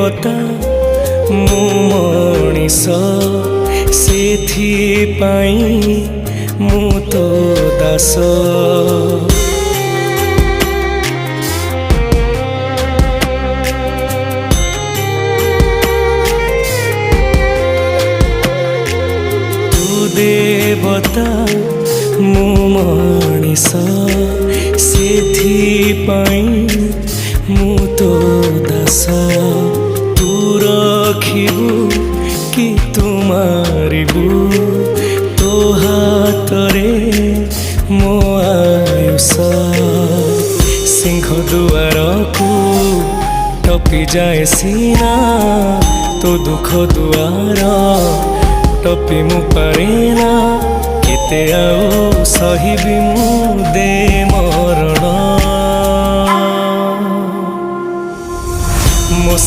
देवता मु मनीष सेथिपाई मु तो दास। देवता मु मनीष सेथिपाई मु तो दास। तू रखिबु कि तू मारिबु तो हातरे मो आयुष। सिंह दुआर को टपी जाए सीना तो दुख दुआर टपी मु पारेना। केते आउ सहिबी मु दे मरण।